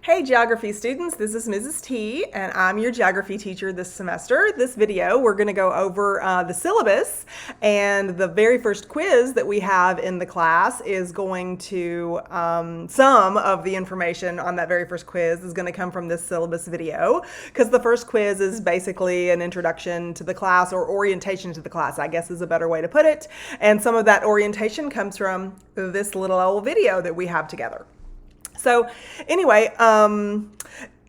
Hey geography students, this is Mrs. T and I'm your geography teacher this semester. This video we're going to go over the syllabus, and the very first quiz that we have in the class is going to, some of the information on that very first quiz is going to come from this syllabus video, because the first quiz is basically an introduction to the class, or orientation to the class, I guess is a better way to put it, and some of that orientation comes from this little old video that we have together. So anyway,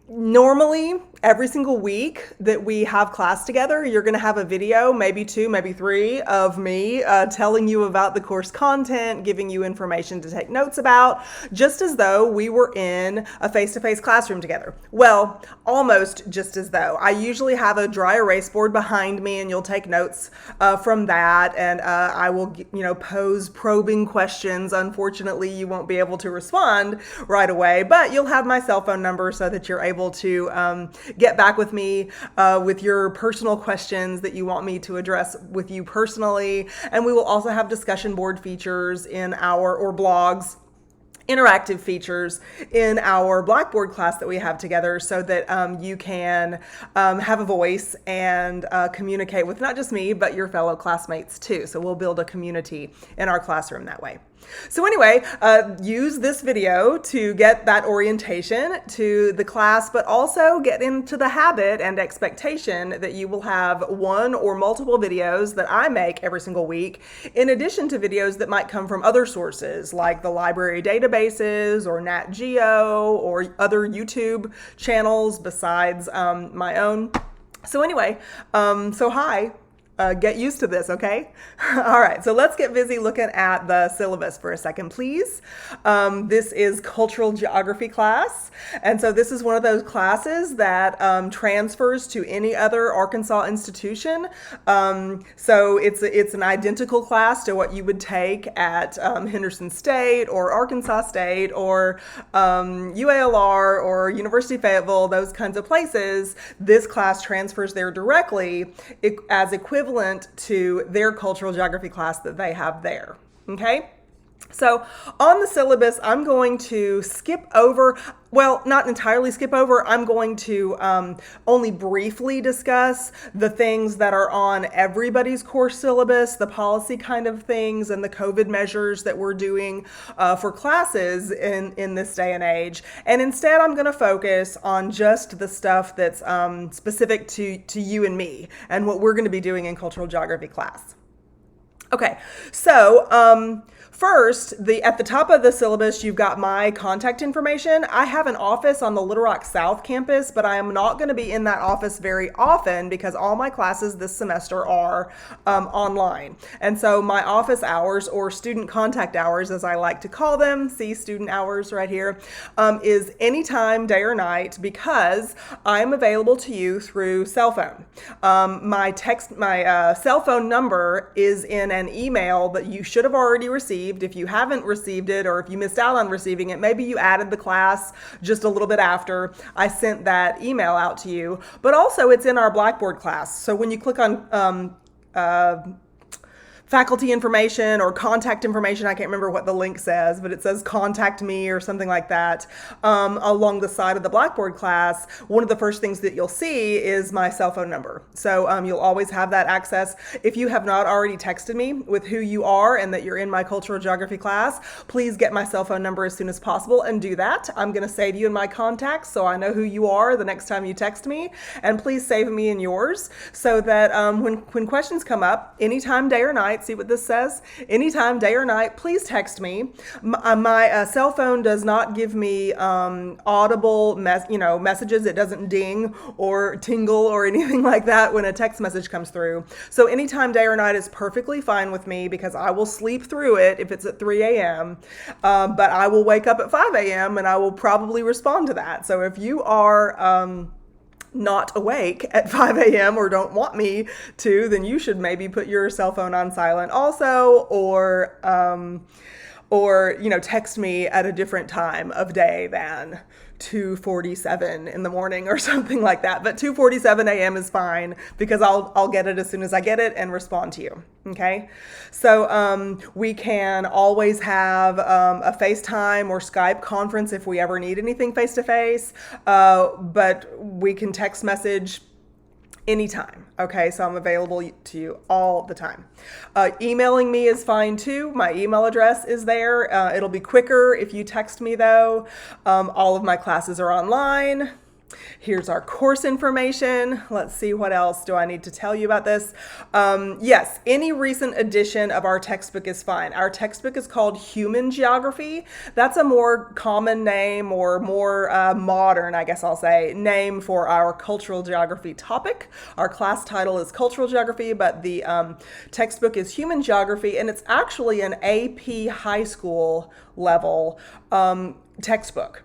normally every single week that we have class together, you're going to have a video, maybe two, maybe three, of me telling you about the course content, giving you information to take notes about, just as though we were in a face-to-face classroom together. Well, almost just as though. I usually have a dry erase board behind me, and you'll take notes from that, and I will, pose probing questions. Unfortunately, you won't be able to respond right away, but you'll have my cell phone number so that you're able to get back with me with your personal questions that you want me to address with you personally. And we will also have discussion board features in or blogs, interactive features in our Blackboard class that we have together, so that you can have a voice and communicate with not just me, but your fellow classmates too. So we'll build a community in our classroom that way. So anyway, use this video to get that orientation to the class, but also get into the habit and expectation that you will have one or multiple videos that I make every single week, in addition to videos that might come from other sources like the library databases or Nat Geo or other YouTube channels besides my own. So anyway, hi. Get used to this, okay? All right, so let's get busy looking at the syllabus for a second, please. This is cultural geography class, and so this is one of those classes that transfers to any other Arkansas institution. So it's an identical class to what you would take at Henderson State or Arkansas State or UALR or University of Fayetteville, those kinds of places. This class transfers there directly as equivalent to their cultural geography class that they have there. Okay? So on the syllabus, I'm going to skip over, well, not entirely skip over, I'm going to only briefly discuss the things that are on everybody's course syllabus, the policy kind of things, and the COVID measures that we're doing for classes in this day and age. And instead, I'm going to focus on just the stuff that's specific to you and me, and what we're going to be doing in cultural geography class. Okay, so first, at the top of the syllabus, you've got my contact information. I have an office on the Little Rock South campus, but I am not going to be in that office very often because all my classes this semester are online. And so my office hours, or student contact hours as I like to call them, see student hours right here, is anytime, day or night, because I'm available to you through cell phone. My cell phone number is in an email that you should have already received. If you haven't received it, or if you missed out on receiving it, maybe you added the class just a little bit after I sent that email out to you. But also it's in our Blackboard class. So when you click on faculty information or contact information, I can't remember what the link says, but it says contact me or something like that, along the side of the Blackboard class, one of the first things that you'll see is my cell phone number. So you'll always have that access. If you have not already texted me with who you are and that you're in my cultural geography class, please get my cell phone number as soon as possible and do that. I'm going to save you in my contacts so I know who you are the next time you text me, and please save me in yours so that when questions come up, anytime, day or night, see what this says? Anytime, day or night, please text me. My cell phone does not give me audible messages. It doesn't ding or tingle or anything like that when a text message comes through. So anytime, day or night is perfectly fine with me, because I will sleep through it if it's at 3 a.m. But I will wake up at 5 a.m. and I will probably respond to that. So if you are not awake at 5 a.m. or don't want me to, then you should maybe put your cell phone on silent also, or or, text me at a different time of day than 2:47 in the morning or something like that. But 2:47 a.m. is fine because I'll get it as soon as I get it and respond to you. Okay. So we can always have a FaceTime or Skype conference if we ever need anything face to face. But we can text message anytime. Okay, so I'm available to you all the time. Emailing me is fine too. My email address is there. It'll be quicker if you text me though. All of my classes are online. Here's our course information. Let's see, what else do I need to tell you about this? Yes, any recent edition of our textbook is fine. Our textbook is called Human Geography. That's a more common name, or more modern, I guess I'll say, name for our cultural geography topic. Our class title is Cultural Geography, but the textbook is Human Geography, and it's actually an AP high school level textbook.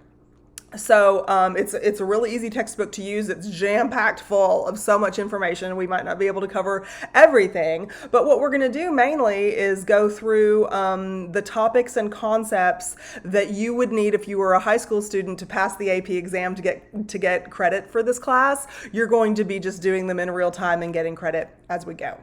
So it's a really easy textbook to use. It's jam-packed full of so much information. We might not be able to cover everything, but what we're going to do mainly is go through the topics and concepts that you would need if you were a high school student to pass the AP exam to get credit for this class. You're going to be just doing them in real time and getting credit as we go.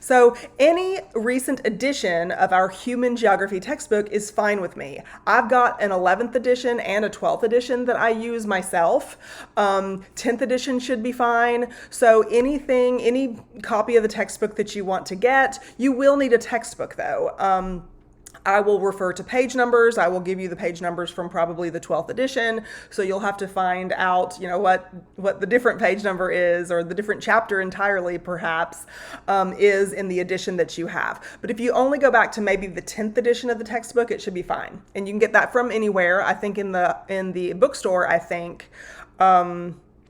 So any recent edition of our Human Geography textbook is fine with me. I've got an 11th edition and a 12th edition that I use myself. 10th edition should be fine. So any copy of the textbook that you want to get, you will need a textbook though. I will refer to page numbers. I will give you the page numbers from probably the 12th edition. So you'll have to find out, what the different page number is, or the different chapter entirely perhaps is in the edition that you have. But if you only go back to maybe the 10th edition of the textbook, it should be fine. And you can get that from anywhere. I think in the bookstore,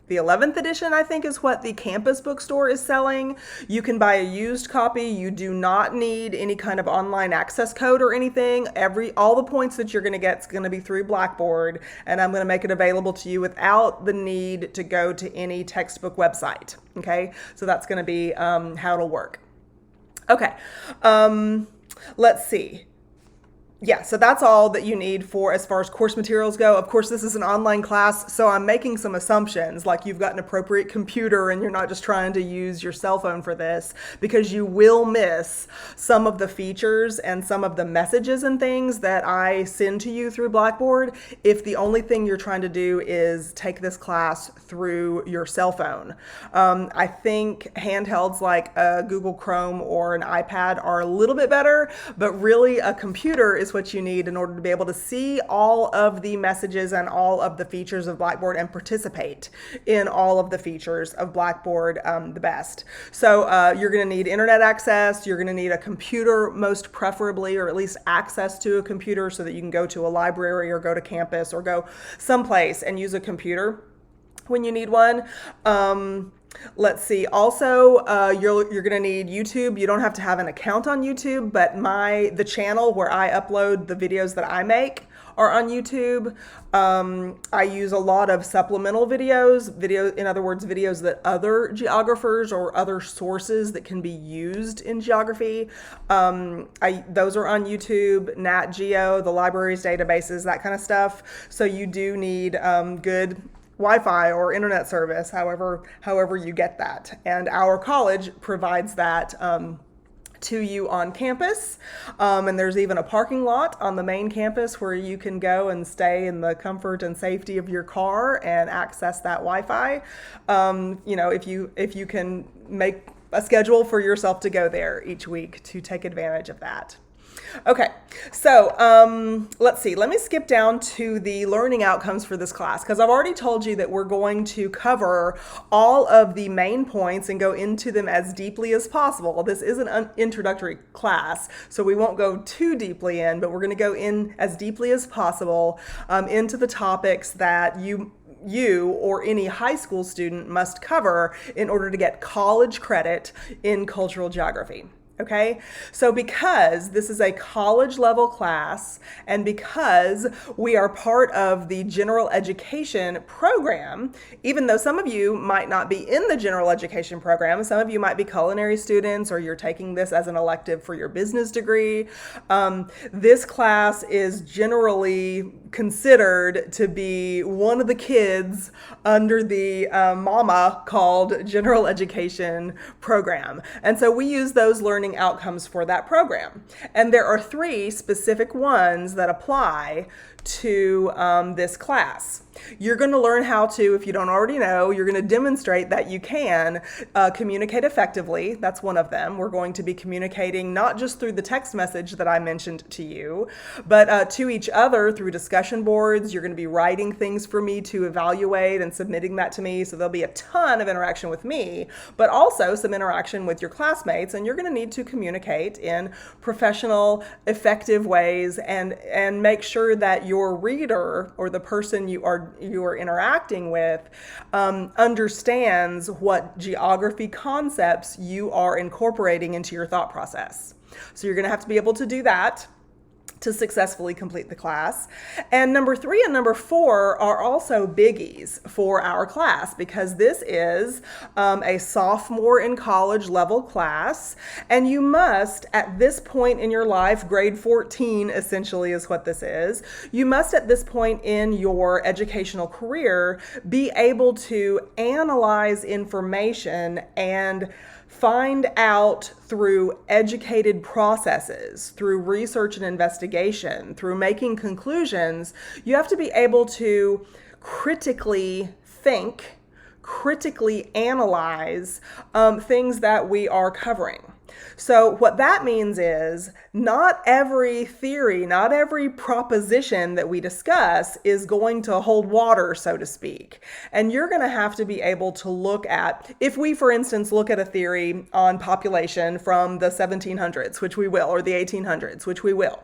the 11th edition, I think, is what the campus bookstore is selling. You can buy a used copy. You do not need any kind of online access code or anything. All the points that you're going to get is going to be through Blackboard, and I'm going to make it available to you without the need to go to any textbook website. Okay, so that's going to be how it'll work. Okay, let's see. Yeah, so that's all that you need for as far as course materials go. Of course, this is an online class, so I'm making some assumptions, like you've got an appropriate computer and you're not just trying to use your cell phone for this, because you will miss some of the features and some of the messages and things that I send to you through Blackboard if the only thing you're trying to do is take this class through your cell phone. I think handhelds like a Google Chrome or an iPad are a little bit better, but really a computer is what you need in order to be able to see all of the messages and all of the features of Blackboard and participate in all of the features of Blackboard the best. So you're going to need internet access. You're going to need a computer, most preferably, or at least access to a computer so that you can go to a library or go to campus or go someplace and use a computer when you need one. Let's see. Also, you're going to need YouTube. You don't have to have an account on YouTube, but the channel where I upload the videos that I make are on YouTube. I use a lot of supplemental videos, in other words, videos that other geographers or other sources that can be used in geography. Those are on YouTube, Nat Geo, the library's databases, that kind of stuff. So you do need good Wi-Fi or internet service, however you get that. And our college provides that to you on campus. And there's even a parking lot on the main campus where you can go and stay in the comfort and safety of your car and access that Wi-Fi. If you can make a schedule for yourself to go there each week to take advantage of that. Okay, so let's see. Let me skip down to the learning outcomes for this class, because I've already told you that we're going to cover all of the main points and go into them as deeply as possible. This is an introductory class, so we won't go too deeply in, but we're going to go in as deeply as possible into the topics that you or any high school student must cover in order to get college credit in cultural geography. Okay, so because this is a college level class and because we are part of the general education program, even though some of you might not be in the general education program, some of you might be culinary students or you're taking this as an elective for your business degree, this class is generally considered to be one of the kids under the mama called general education program. And so we use those learning outcomes for that program. And there are 3 specific ones that apply to this class. You're going to learn how to, if you don't already know, you're going to demonstrate that you can communicate effectively. That's one of them. We're going to be communicating not just through the text message that I mentioned to you, but to each other through discussion boards. You're going to be writing things for me to evaluate and submitting that to me. So there'll be a ton of interaction with me, but also some interaction with your classmates. And you're going to need to communicate in professional, effective ways and make sure that your reader or the person you are interacting with understands what geography concepts you are incorporating into your thought process. So you're going to have to be able to do that to successfully complete the class. And number 3 and number 4 are also biggies for our class because this is a sophomore in college level class. And you must, at this point in your life, grade 14 essentially is what this is, you must at this point in your educational career be able to analyze information and find out through educated processes, through research and investigation, through making conclusions. You have to be able to critically think, critically analyze things that we are covering. So what that means is not every theory, not every proposition that we discuss is going to hold water, so to speak. And you're going to have to be able to look at, if we, for instance, look at a theory on population from the 1700s, which we will, or the 1800s, which we will.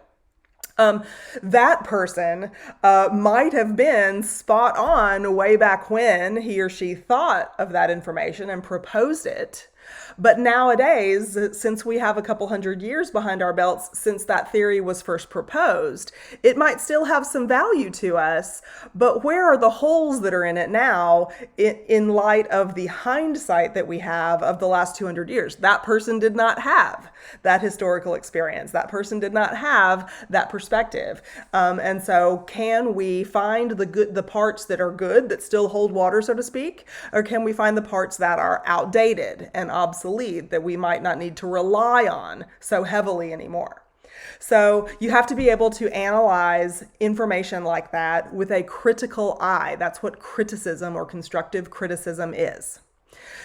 That person might have been spot on way back when he or she thought of that information and proposed it. But nowadays, since we have a couple hundred years behind our belts since that theory was first proposed, it might still have some value to us, but where are the holes that are in it now in light of the hindsight that we have of the last 200 years? That person did not have that historical experience. That person did not have that perspective. And so can we find the parts that are good, that still hold water, so to speak, or can we find the parts that are outdated and obsolete that we might not need to rely on so heavily anymore? So you have to be able to analyze information like that with a critical eye. That's what criticism or constructive criticism is.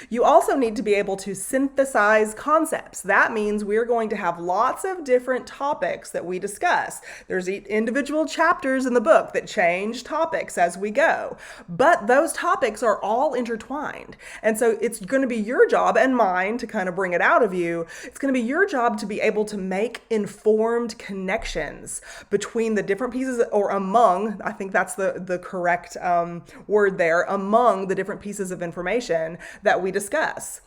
You also need to be able to synthesize concepts. That means we're going to have lots of different topics that we discuss. There's individual chapters in the book that change topics as we go, but those topics are all intertwined. And so it's going to be your job and mine to kind of bring it out of you. It's going to be your job to be able to make informed connections between the different pieces, or among, I think that's the correct word there, among the different pieces of information that we discuss.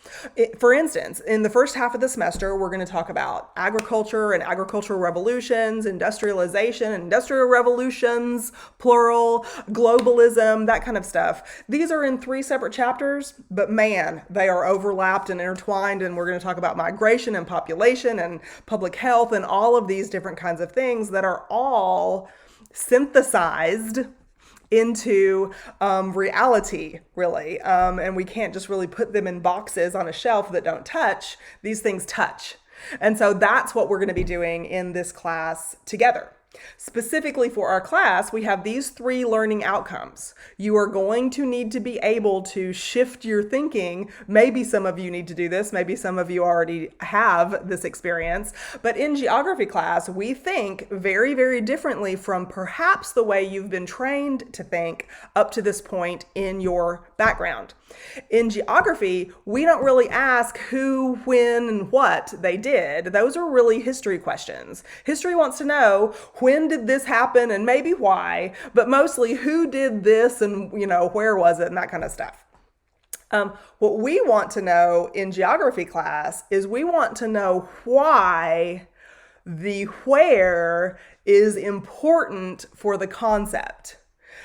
For instance, in the first half of the semester, we're going to talk about agriculture and agricultural revolutions, industrialization, industrial revolutions, plural, globalism, that kind of stuff. These are in 3 separate chapters, but man, they are overlapped and intertwined, and we're going to talk about migration and population and public health and all of these different kinds of things that are all synthesized into reality, really. And we can't just really put them in boxes on a shelf that don't touch. These things touch. And so that's what we're going to be doing in this class together. Specifically for our class, we have these 3 learning outcomes. You are going to need to be able to shift your thinking. Maybe some of you need to do this. Maybe some of you already have this experience. But in geography class, we think very, very differently from perhaps the way you've been trained to think up to this point in your background. In geography, we don't really ask who, when, and what they did. Those are really history questions. History wants to know, when did this happen and maybe why, but mostly who did this and, where was it and that kind of stuff. What we want to know in geography class is we want to know why the where is important for the concept.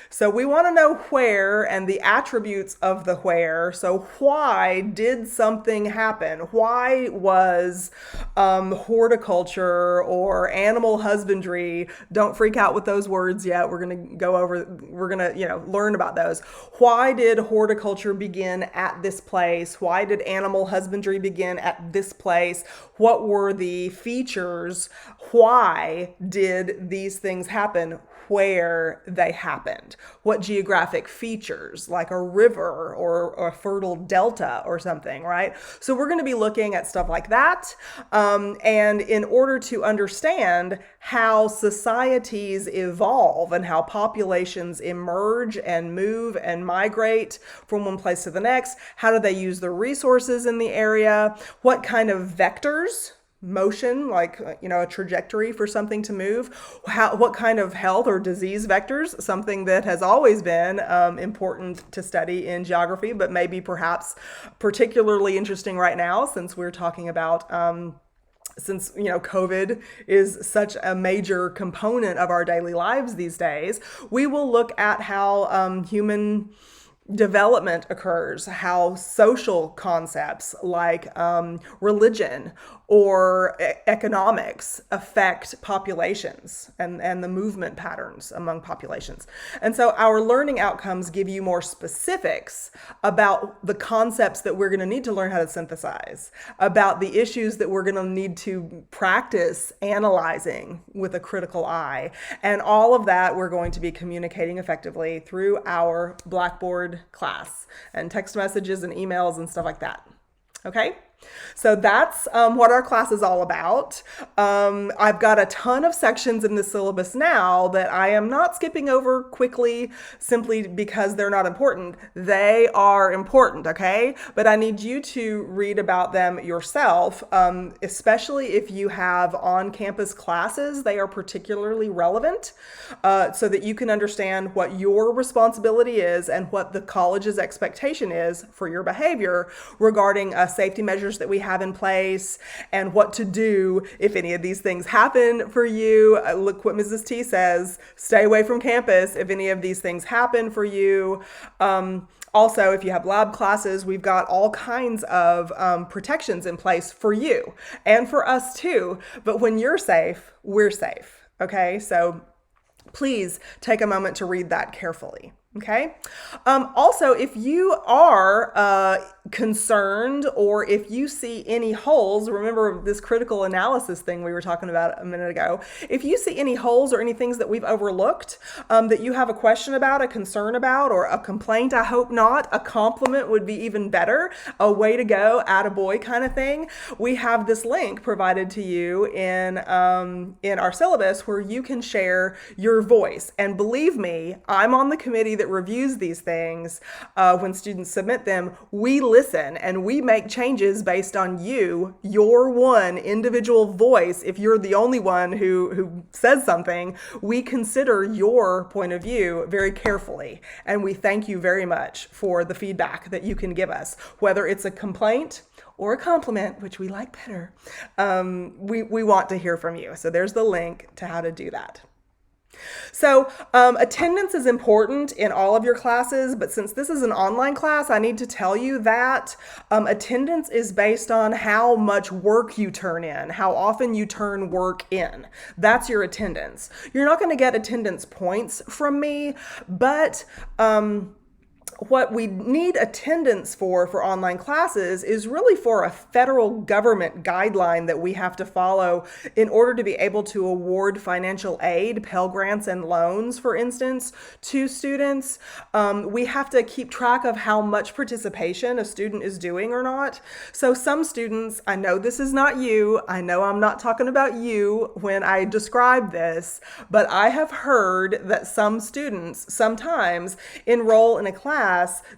So we want to know where and the attributes of the where. So why did something happen? Why was horticulture or animal husbandry? Don't freak out with those words yet. We're going to learn about those. Why did horticulture begin at this place? Why did animal husbandry begin at this place? What were the features? Why did these things happen? Where they happened, what geographic features, like a river or a fertile delta or something, right? So we're going to be looking at stuff like that. And in order to understand how societies evolve and how populations emerge and move and migrate from one place to the next, how do they use the resources in the area? What kind of vectors, motion, like a trajectory for something to move, what kind of health or disease vectors, something that has always been important to study in geography, but maybe perhaps particularly interesting right now since we're talking about since COVID is such a major component of our daily lives these days. We will look at how human development occurs, how social concepts like religion or economics affect populations and the movement patterns among populations. And so our learning outcomes give you more specifics about the concepts that we're going to need to learn how to synthesize, about the issues that we're going to need to practice analyzing with a critical eye. And all of that we're going to be communicating effectively through our Blackboard class and text messages and emails and stuff like that. Okay? So that's what our class is all about. I've got a ton of sections in the syllabus now that I am not skipping over quickly simply because they're not important. They are important, okay? But I need you to read about them yourself, especially if you have on-campus classes. They are particularly relevant so that you can understand what your responsibility is and what the college's expectation is for your behavior regarding safety measures that we have in place and what to do if any of these things happen for you. Look what Mrs. T says, stay away from campus if any of these things happen for you. Also, if you have lab classes, we've got all kinds of protections in place for you and for us too. But when you're safe, we're safe. Okay, so please take a moment to read that carefully. Okay. Also, if you are concerned or if you see any holes, remember this critical analysis thing we were talking about a minute ago. If you see any holes or any things that we've overlooked that you have a question about, a concern about, or a complaint, I hope not, a compliment would be even better, a way to go, attaboy kind of thing. We have this link provided to you in our syllabus where you can share your voice. And believe me, I'm on the committee that reviews these things. When students submit them, we listen and we make changes based on your one individual voice. If you're the only one who says something, we consider your point of view very carefully. And we thank you very much for the feedback that you can give us, whether it's a complaint or a compliment, which we like better. We want to hear from you. So there's the link to how to do that. So attendance is important in all of your classes, but since this is an online class, I need to tell you that attendance is based on how much work you turn in, how often you turn work in. That's your attendance. You're not going to get attendance points from me, but what we need attendance for online classes is really for a federal government guideline that we have to follow in order to be able to award financial aid, Pell Grants and loans, for instance, to students. We have to keep track of how much participation a student is doing or not. So some students, I know this is not you, I know I'm not talking about you when I describe this, but I have heard that some students sometimes enroll in a class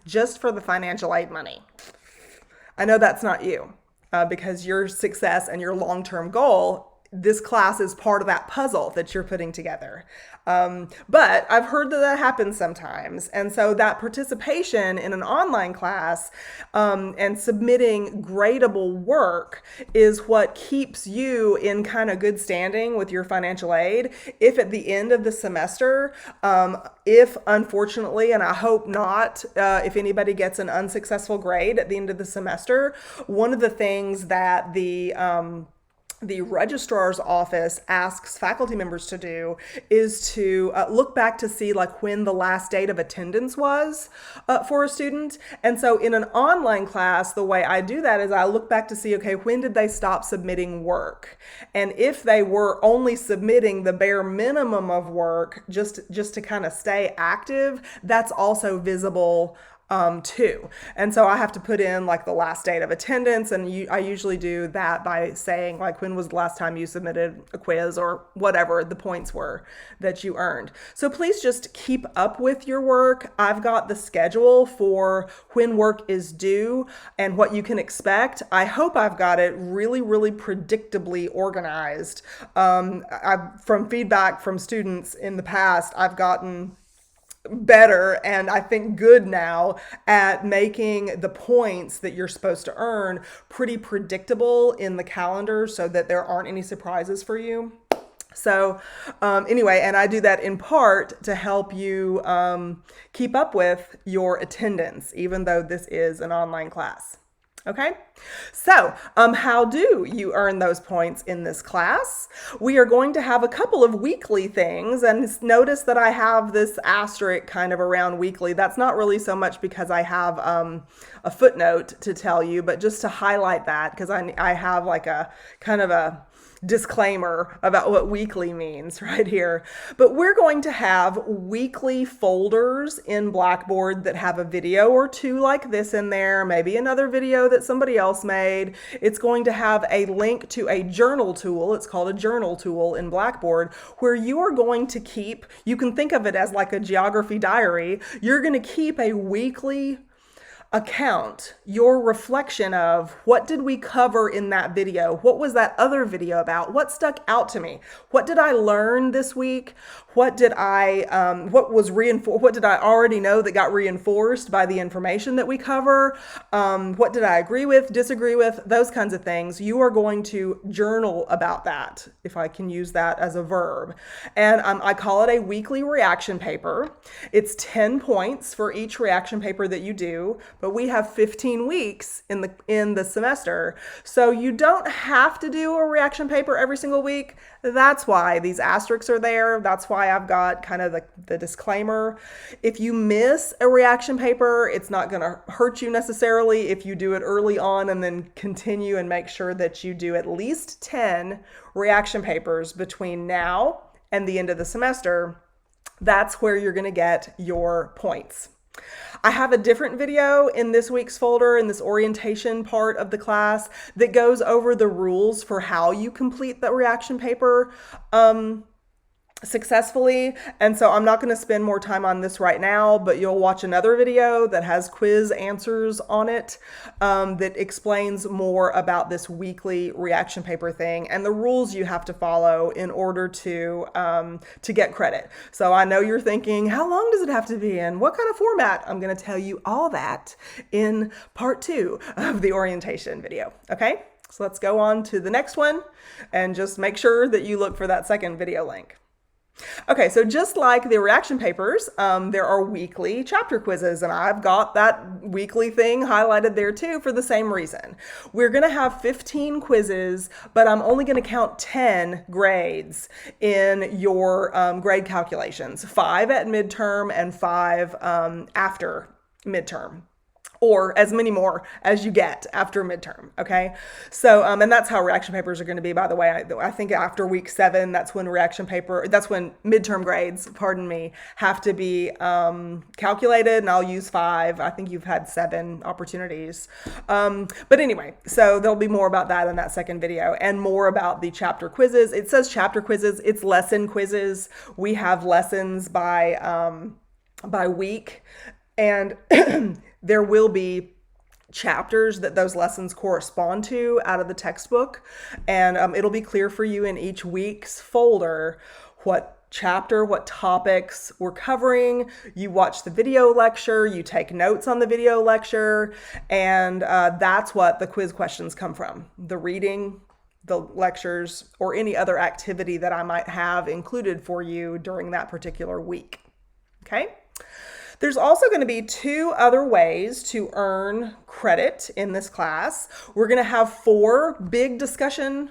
just for the financial aid money. I know that's not you because your success and your long-term goal this class is part of that puzzle that you're putting together. But I've heard that happens sometimes. And so that participation in an online class and submitting gradable work is what keeps you in kind of good standing with your financial aid. If at the end of the semester, if unfortunately, and I hope not, if anybody gets an unsuccessful grade at the end of the semester, one of the things that the registrar's office asks faculty members to do is to look back to see like when the last date of attendance was for a student. And so in an online class, the way I do that is I look back to see, okay, when did they stop submitting work? And if they were only submitting the bare minimum of work just to kind of stay active, that's also visible too. And so I have to put in like the last date of attendance, and I usually do that by saying like when was the last time you submitted a quiz or whatever the points were that you earned. So please just keep up with your work. I've got the schedule for when work is due and what you can expect. I hope I've got it really, really predictably organized. From feedback from students in the past, I've gotten better and I think good now at making the points that you're supposed to earn pretty predictable in the calendar so that there aren't any surprises for you. So anyway, and I do that in part to help you keep up with your attendance, even though this is an online class. Okay, so how do you earn those points in this class? We are going to have a couple of weekly things, and notice that I have this asterisk kind of around weekly. That's not really so much because I have a footnote to tell you, but just to highlight that because I have like a kind of a disclaimer about what weekly means right here. But we're going to have weekly folders in Blackboard that have a video or two like this in there, maybe another video that somebody else made. It's going to have a link to a journal tool. It's called a journal tool in Blackboard, where you are going to keep, you can think of it as like a geography diary. You're going to keep a weekly account, your reflection of what did we cover in that video? What was that other video about? What stuck out to me? What did I learn this week? What did what was reinforced? What did I already know that got reinforced by the information that we cover? What did I agree with, disagree with? Those kinds of things. You are going to journal about that, if I can use that as a verb. And I call it a weekly reaction paper. It's 10 points for each reaction paper that you do. But we have 15 weeks in the semester, so you don't have to do a reaction paper every single week. That's why these asterisks are there. That's why I've got kind of the disclaimer. If you miss a reaction paper, it's not going to hurt you necessarily if you do it early on and then continue and make sure that you do at least 10 reaction papers between now and the end of the semester. That's where you're going to get your points. I have a different video in this week's folder, in this orientation part of the class, that goes over the rules for how you complete the reaction paper successfully. And so I'm not going to spend more time on this right now, but you'll watch another video that has quiz answers on it that explains more about this weekly reaction paper thing and the rules you have to follow in order to get credit. So I know you're thinking, how long does it have to be in? What kind of format? I'm going to tell you all that in part 2 of the orientation video. Okay, so let's go on to the next one and just make sure that you look for that second video link. Okay, so just like the reaction papers, there are weekly chapter quizzes, and I've got that weekly thing highlighted there too for the same reason. We're going to have 15 quizzes, but I'm only going to count 10 grades in your grade calculations, 5 at midterm and 5 after midterm, or as many more as you get after midterm, okay? So, and that's how reaction papers are going to be, by the way. I think after week 7, that's when midterm grades, have to be calculated, and I'll use 5. I think you've had 7 opportunities. But anyway, so there'll be more about that in that second video, and more about the chapter quizzes. It says chapter quizzes, it's lesson quizzes. We have lessons by week, and there will be chapters that those lessons correspond to out of the textbook. And it'll be clear for you in each week's folder what chapter, what topics we're covering. You watch the video lecture, you take notes on the video lecture, and that's what the quiz questions come from. The reading, the lectures, or any other activity that I might have included for you during that particular week. Okay? There's also going to be 2 other ways to earn credit in this class. We're going to have 4 big discussion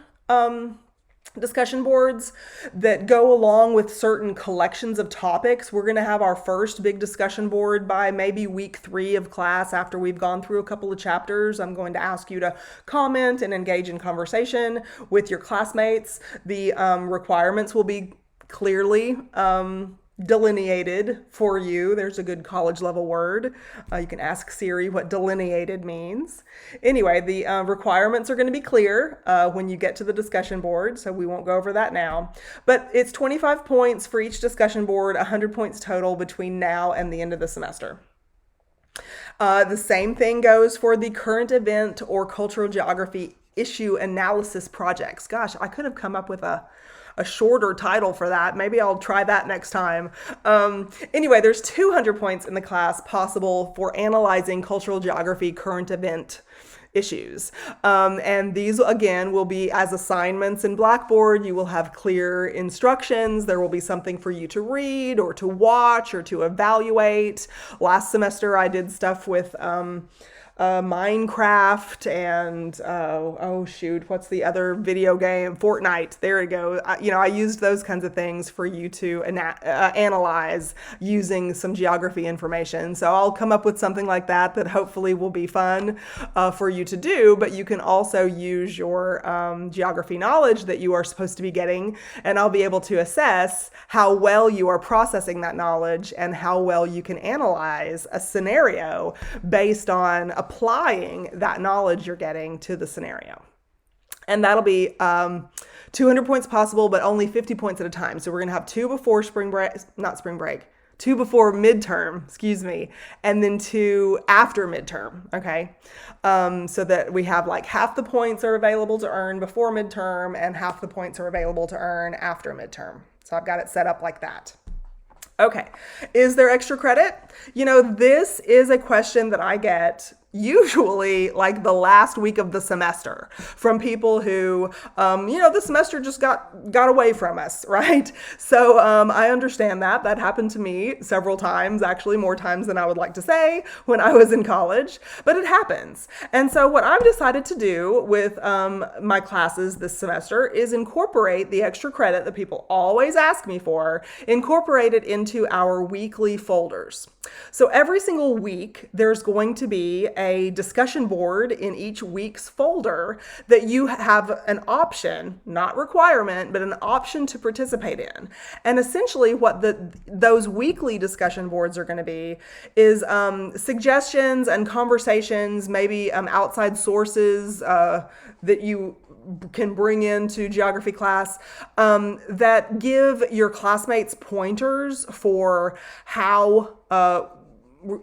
boards that go along with certain collections of topics. We're going to have our first big discussion board by maybe week 3 of class after we've gone through a couple of chapters. I'm going to ask you to comment and engage in conversation with your classmates. The requirements will be clearly delineated for you. There's a good college level word. You can ask Siri what delineated means. Anyway, the requirements are going to be clear when you get to the discussion board, so we won't go over that now. But it's 25 points for each discussion board, 100 points total between now and the end of the semester. The same thing goes for the current event or cultural geography issue analysis projects. Gosh, I could have come up with a shorter title for that. Maybe I'll try that next time. Anyway, there's 200 points in the class possible for analyzing cultural geography current event issues. And these, again, will be as assignments in Blackboard. You will have clear instructions. There will be something for you to read or to watch or to evaluate. Last semester, I did stuff with Minecraft and what's the other video game? Fortnite. There we go. I used those kinds of things for you to analyze using some geography information. So I'll come up with something like that hopefully will be fun for you to do, but you can also use your geography knowledge that you are supposed to be getting, and I'll be able to assess how well you are processing that knowledge and how well you can analyze a scenario based on applying that knowledge you're getting to the scenario. And that'll be 200 points possible, but only 50 points at a time. So we're going to have 2 before two before midterm, and then 2 after midterm, okay? So that we have like half the points are available to earn before midterm and half the points are available to earn after midterm. So I've got it set up like that. Okay, is there extra credit? This is a question that I get usually like the last week of the semester from people who, the semester just got away from us, right? So I understand that. That happened to me several times, actually more times than I would like to say when I was in college, but it happens. And so what I've decided to do with my classes this semester is incorporate the extra credit that people always ask me for, incorporate it into our weekly folders. So every single week, there's going to be a discussion board in each week's folder that you have an option, not requirement, but an option to participate in. And essentially what those weekly discussion boards are going to be is suggestions and conversations, maybe outside sources that you can bring into geography class that give your classmates pointers for how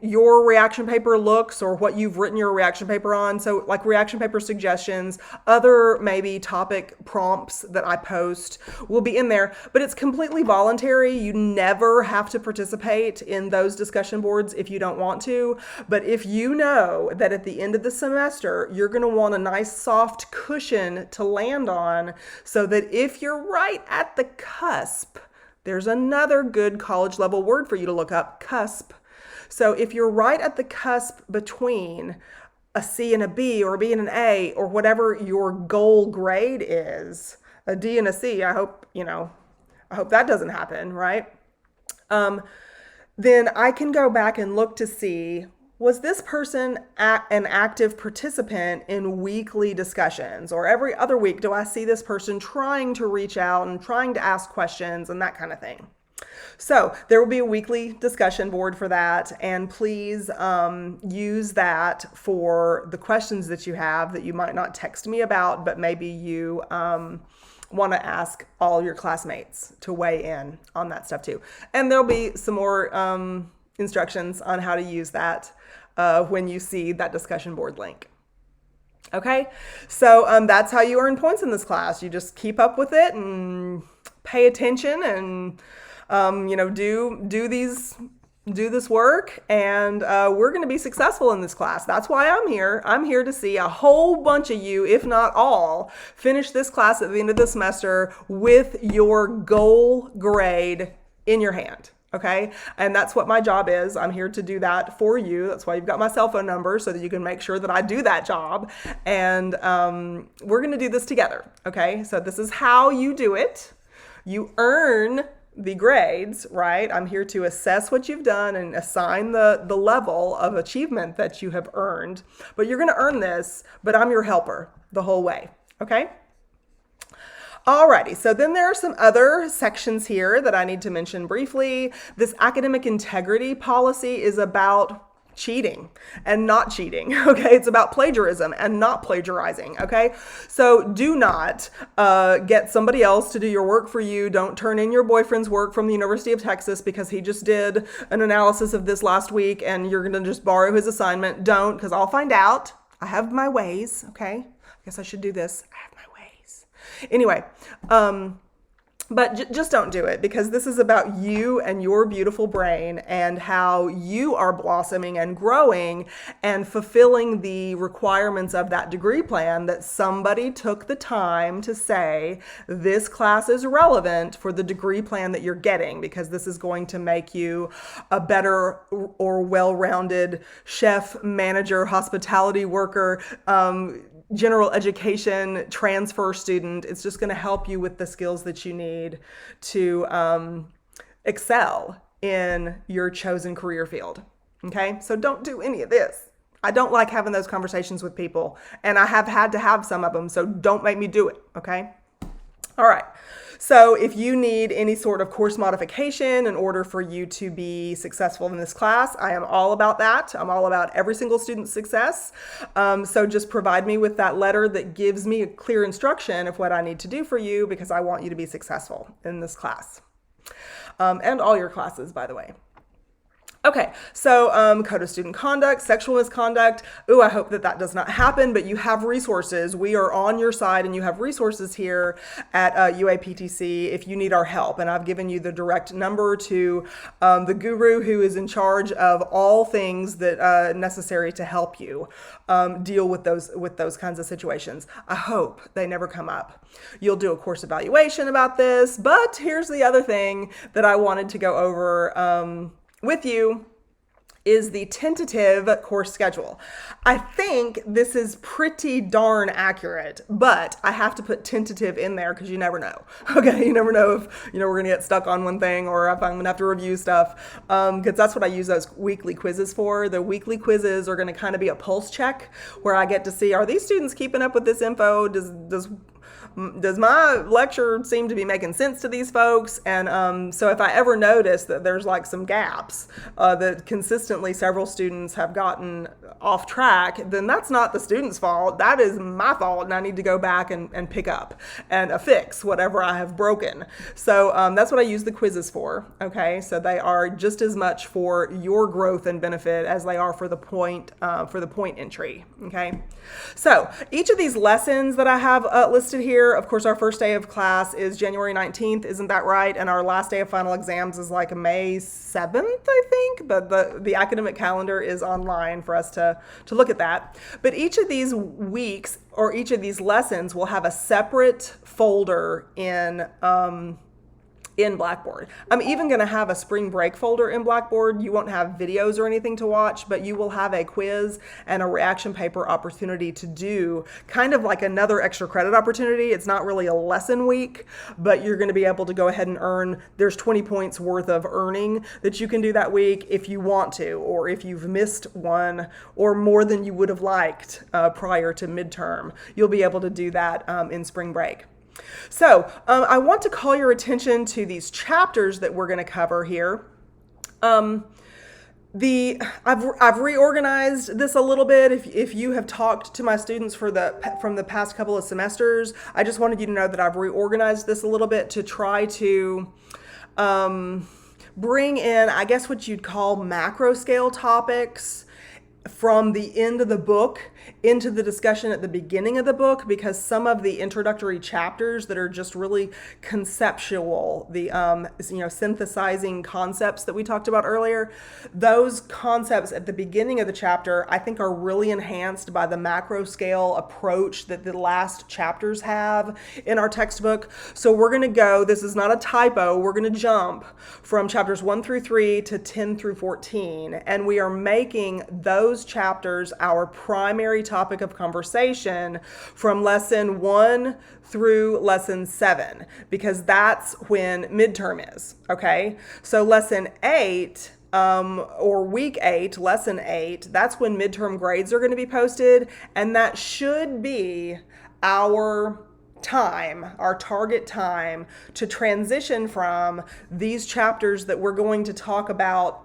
your reaction paper looks or what you've written your reaction paper on. So like reaction paper suggestions, other maybe topic prompts that I post will be in there, but it's completely voluntary. You never have to participate in those discussion boards if you don't want to. But if you know that at the end of the semester, you're going to want a nice soft cushion to land on so that if you're right at the cusp, there's another good college level word for you to look up, cusp. So if you're right at the cusp between a C and a B or a B and an A or whatever your goal grade is, a D and a C, I hope that doesn't happen, right? Then I can go back and look to see, was this person an active participant in weekly discussions, or every other week do I see this person trying to reach out and trying to ask questions and that kind of thing? So there will be a weekly discussion board for that, and please use that for the questions that you have that you might not text me about, but maybe you want to ask all your classmates to weigh in on that stuff too. And there'll be some more instructions on how to use that when you see that discussion board link. Okay, so that's how you earn points in this class. You just keep up with it and pay attention and do this work, and we're going to be successful in this class. That's why I'm here. I'm here to see a whole bunch of you, if not all, finish this class at the end of the semester with your goal grade in your hand. Okay, and that's what my job is. I'm here to do that for you. That's why you've got my cell phone number, so that you can make sure that I do that job. And we're going to do this together. Okay, so this is how you do it. You earn the grades, right? I'm here to assess what you've done and assign the level of achievement that you have earned. But you're going to earn this, but I'm your helper the whole way. Okay? Alrighty, so then there are some other sections here that I need to mention briefly. This academic integrity policy is about cheating and not cheating, okay? It's about plagiarism and not plagiarizing, okay? So do not get somebody else to do your work for you. Don't turn in your boyfriend's work from the University of Texas because he just did an analysis of this last week and you're gonna just borrow his assignment. Don't, because I'll find out. I have my ways, okay? I guess I should do this. I have my ways. Anyway, but just don't do it, because this is about you and your beautiful brain and how you are blossoming and growing and fulfilling the requirements of that degree plan that somebody took the time to say, this class is relevant for the degree plan that you're getting, because this is going to make you a better or well-rounded chef, manager, hospitality worker, general education transfer student. It's just going to help you with the skills that you need to excel in your chosen career field. Okay, so don't do any of this. I don't like having those conversations with people, and I have had to have some of them, so don't make me do it. Okay. All right. So if you need any sort of course modification in order for you to be successful in this class, I am all about that. I'm all about every single student's success. So just provide me with that letter that gives me a clear instruction of what I need to do for you, because I want you to be successful in this class. And all your classes, by the way. Okay, so code of student conduct, sexual misconduct. Ooh, I hope that that does not happen, but you have resources. We are on your side, and you have resources here at UAPTC if you need our help. And I've given you the direct number to the guru who is in charge of all things that necessary to help you deal with those kinds of situations. I hope they never come up. You'll do a course evaluation about this, but here's the other thing that I wanted to go over with you is the tentative course schedule. I think this is pretty darn accurate, but I have to put tentative in there because you never know. Okay, you never know if we're gonna get stuck on one thing or if I'm gonna have to review stuff, because that's what I use those weekly quizzes for. The weekly quizzes are gonna kind of be a pulse check where I get to see, are these students keeping up with this info? Does my lecture seem to be making sense to these folks? And so if I ever notice that there's like some gaps that consistently several students have gotten off track, then that's not the student's fault. That is my fault, and I need to go back and pick up and fix whatever I have broken. So that's what I use the quizzes for. Okay, so they are just as much for your growth and benefit as they are for the point entry. Okay, so each of these lessons that I have listed here. Of course, our first day of class is January 19th, isn't that right? And our last day of final exams is like May 7th, I think, but the academic calendar is online for us to look at that. But each of these weeks or each of these lessons will have a separate folder in Blackboard. I'm even going to have a spring break folder in Blackboard. You won't have videos or anything to watch, but you will have a quiz and a reaction paper opportunity to do, kind of like another extra credit opportunity. It's not really a lesson week, but you're going to be able to go ahead and earn, there's 20 points worth of earning that you can do that week if you want to, or if you've missed one or more than you would have liked prior to midterm. You'll be able to do that in spring break. So I want to call your attention to these chapters that we're going to cover here. I've reorganized this a little bit. If you have talked to my students from the past couple of semesters, I just wanted you to know that I've reorganized this a little bit to try to bring in, I guess, what you'd call macro scale topics from the end of the book into the discussion at the beginning of the book, because some of the introductory chapters that are just really conceptual, the synthesizing concepts that we talked about earlier, those concepts at the beginning of the chapter I think are really enhanced by the macro scale approach that the last chapters have in our textbook. So we're going to go, this is not a typo, we're going to jump from chapters 1 through 3 to 10 through 14, and we are making those chapters our primary topic of conversation from lesson 1 through lesson 7, because that's when midterm is, okay? So lesson 8, or week 8, lesson 8, that's when midterm grades are going to be posted, and that should be our time, our target time to transition from these chapters that we're going to talk about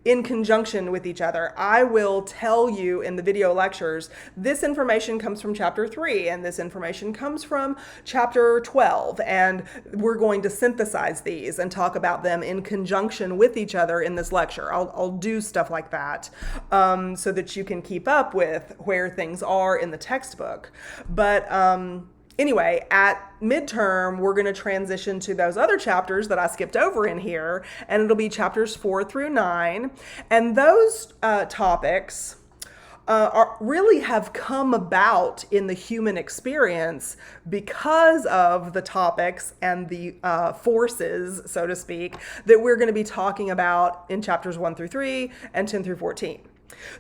in conjunction with each other. I will tell you in the video lectures, this information comes from chapter 3 and this information comes from chapter 12, and we're going to synthesize these and talk about them in conjunction with each other in this lecture. I'll do stuff like that so that you can keep up with where things are in the textbook. But anyway, at midterm, we're going to transition to those other chapters that I skipped over in here, and it'll be chapters 4 through 9. And those topics really have come about in the human experience because of the topics and the forces, so to speak, that we're going to be talking about in chapters 1 through 3 and 10 through 14.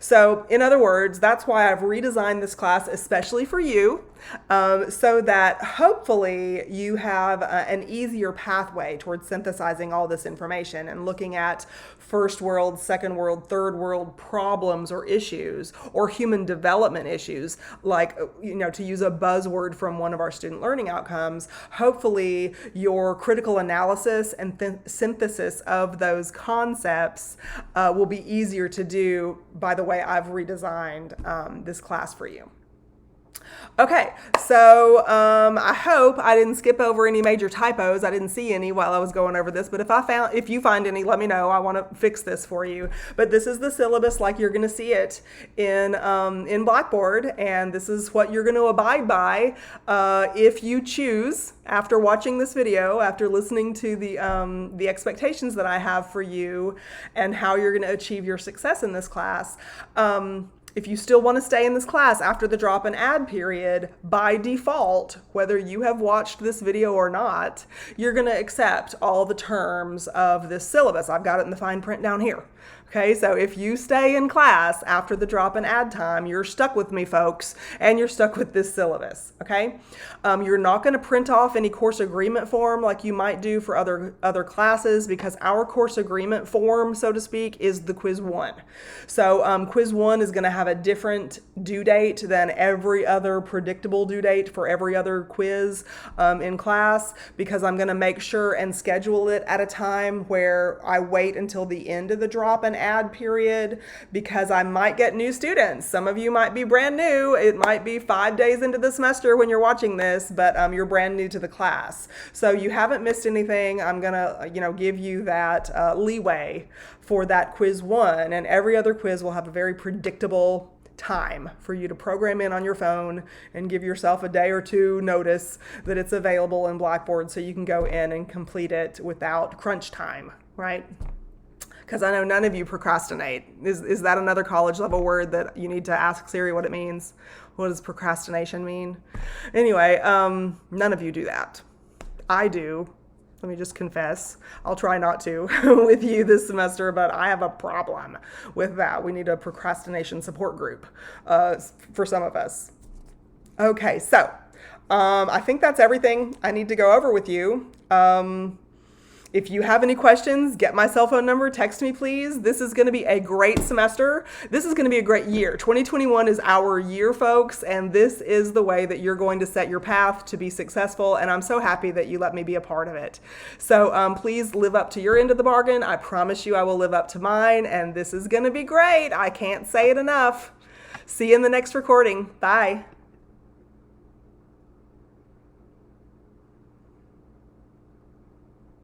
So in other words, that's why I've redesigned this class especially for you, so that hopefully you have an easier pathway towards synthesizing all this information and looking at first world, second world, third world problems or issues, or human development issues, like, to use a buzzword from one of our student learning outcomes. Hopefully your critical analysis and synthesis of those concepts will be easier to do by the way I've redesigned this class for you. Okay, so I hope I didn't skip over any major typos. I didn't see any while I was going over this, but if you find any, let me know. I want to fix this for you. But this is the syllabus like you're going to see it in Blackboard, and this is what you're going to abide by if you choose, after watching this video, after listening to the expectations that I have for you and how you're going to achieve your success in this class. If you still want to stay in this class after the drop and add period, by default, whether you have watched this video or not, you're going to accept all the terms of this syllabus. I've got it in the fine print down here. Okay, so if you stay in class after the drop and add time, you're stuck with me, folks, and you're stuck with this syllabus, okay? You're not going to print off any course agreement form like you might do for other classes, because our course agreement form, so to speak, is the quiz 1. So quiz 1 is going to have a different due date than every other predictable due date for every other quiz in class, because I'm going to make sure and schedule it at a time where I wait until the end of the drop and add period, because I might get new students. Some of you might be brand new. It might be 5 days into the semester when you're watching this, but you're brand new to the class. So you haven't missed anything. I'm gonna, give you that leeway for that quiz 1, and every other quiz will have a very predictable time for you to program in on your phone and give yourself a day or two notice that it's available in Blackboard so you can go in and complete it without crunch time, right? Because I know none of you procrastinate. Is that another college level word that you need to ask Siri what it means? What does procrastination mean? Anyway, none of you do that. I do. Let me just confess. I'll try not to with you this semester, but I have a problem with that. We need a procrastination support group for some of us. Okay, so I think that's everything I need to go over with you. If you have any questions, get my cell phone number, text me please. This is going to be a great semester. This is going to be a great year. 2021 is our year, folks, and this is the way that you're going to set your path to be successful, and I'm so happy that you let me be a part of it. So please live up to your end of the bargain. I promise you I will live up to mine, and this is going to be great. I can't say it enough. See you in the next recording. Bye.